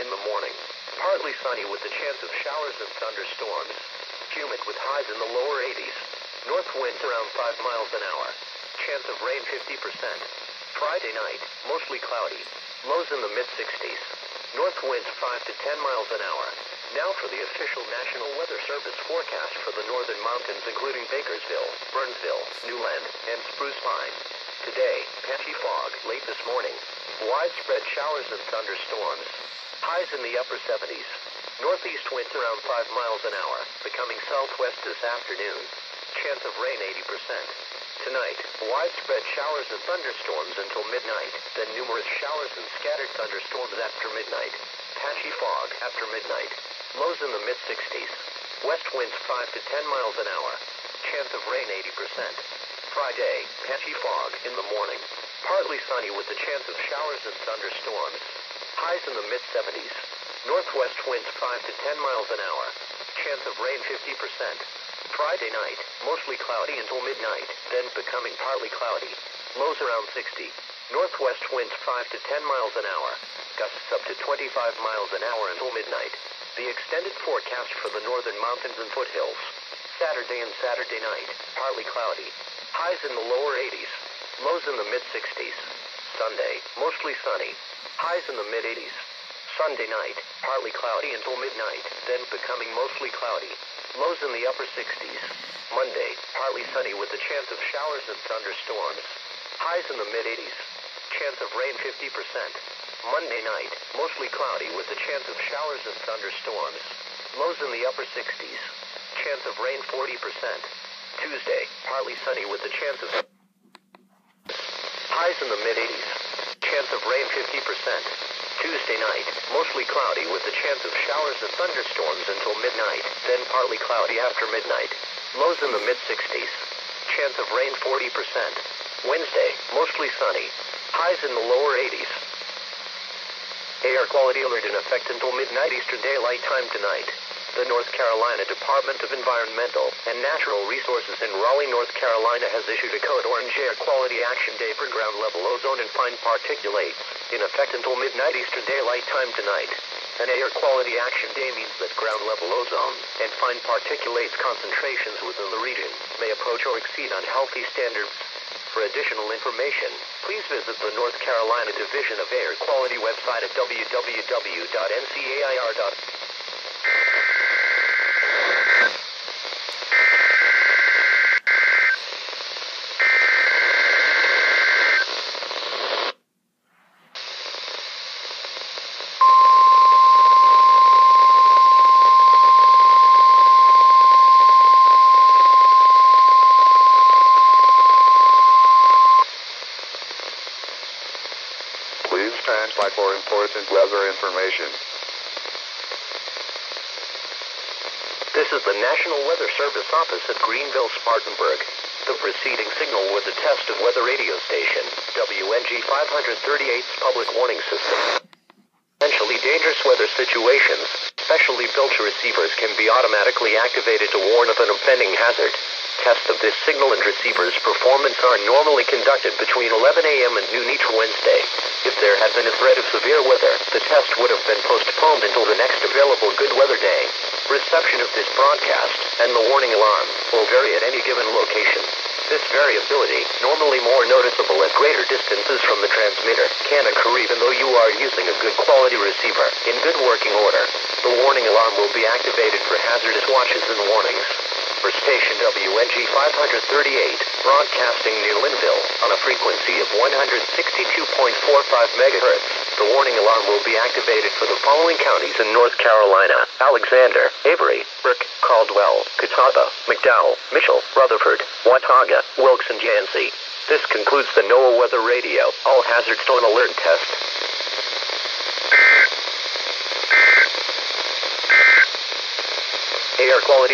in the morning. Partly sunny with a chance of showers and thunderstorms. Humid with highs in the lower 80s. North winds around 5 miles an hour. Chance of rain 50%. Friday night, mostly cloudy. Lows in the mid-60s. North winds 5 to 10 miles an hour. Now for the official National Weather Service forecast for the northern mountains including Bakersville, Burnsville, Newland, and Spruce Pine. Today, patchy fog late this morning. Widespread showers and thunderstorms. Highs in the upper 70s. Northeast winds around 5 miles an hour, becoming southwest this afternoon. Chance of rain 80%. Tonight, widespread showers and thunderstorms until midnight, then numerous showers and scattered thunderstorms after midnight. Patchy fog after midnight. Lows in the mid-60s. West winds 5 to 10 miles an hour. Chance of rain 80%. Friday, patchy fog in the morning. Partly sunny with a chance of showers and thunderstorms. Highs in the mid-70s. Northwest winds 5 to 10 miles an hour. Chance of rain 50%. Friday night, mostly cloudy until midnight, then becoming partly cloudy. Lows around 60. Northwest winds 5 to 10 miles an hour. Gusts up to 25 miles an hour until midnight. The extended forecast for the northern mountains and foothills. Saturday and Saturday night, partly cloudy. Highs in the lower 80s. Lows in the mid-60s. Sunday, mostly sunny. Highs in the mid-80s. Sunday night, partly cloudy until midnight, then becoming mostly cloudy. Lows in the upper 60s. Monday, partly sunny with a chance of showers and thunderstorms. Highs in the mid-80s. Chance of rain 50%. Monday night, mostly cloudy with a chance of showers and thunderstorms. Lows in the upper 60s. Chance of rain 40%. Tuesday, partly sunny with a chance of highs in the mid-80s. Chance of rain 50%. Tuesday night, mostly cloudy with a chance of showers and thunderstorms until midnight, then partly cloudy after midnight. Lows in the mid-60s. Chance of rain 40%. Wednesday, mostly sunny. Highs in the lower 80s. Air quality alert in effect until midnight Eastern Daylight Time tonight. The North Carolina Department of Environmental and Natural Resources in Raleigh, North Carolina has issued a code orange air quality action day for ground level ozone and fine particulates, in effect until midnight Eastern Daylight Time tonight. An air quality action day means that ground level ozone and fine particulates concentrations within the region may approach or exceed unhealthy standards. For additional information, please visit the North Carolina Division of Air Quality website at www.ncair.org. Please stand by for important weather information. This is the National Weather Service office at Greenville, Spartanburg. The preceding signal was a test of weather radio station, WNG-538's public warning system. Potentially dangerous weather situations, specially built receivers can be automatically activated to warn of an impending hazard. Tests of this signal and receiver's performance are normally conducted between 11 a.m. and noon each Wednesday. If there had been a threat of severe weather, the test would have been postponed until the next available good weather day. Reception of this broadcast and the warning alarm will vary at any given location. This variability, normally more noticeable at greater distances from the transmitter, can occur even though you are using a good quality receiver in good working order. The warning alarm will be activated for hazardous watches and warnings. For station WNG-538, broadcasting near Linville on a frequency of 162.45 MHz, the warning alarm will be activated for the following counties in North Carolina: Alexander, Avery, Burke, Caldwell, Catawba, McDowell, Mitchell, Rutherford, Watauga, Wilkes, and Yancey. This concludes the NOAA Weather Radio All Hazards on Alert test. Air quality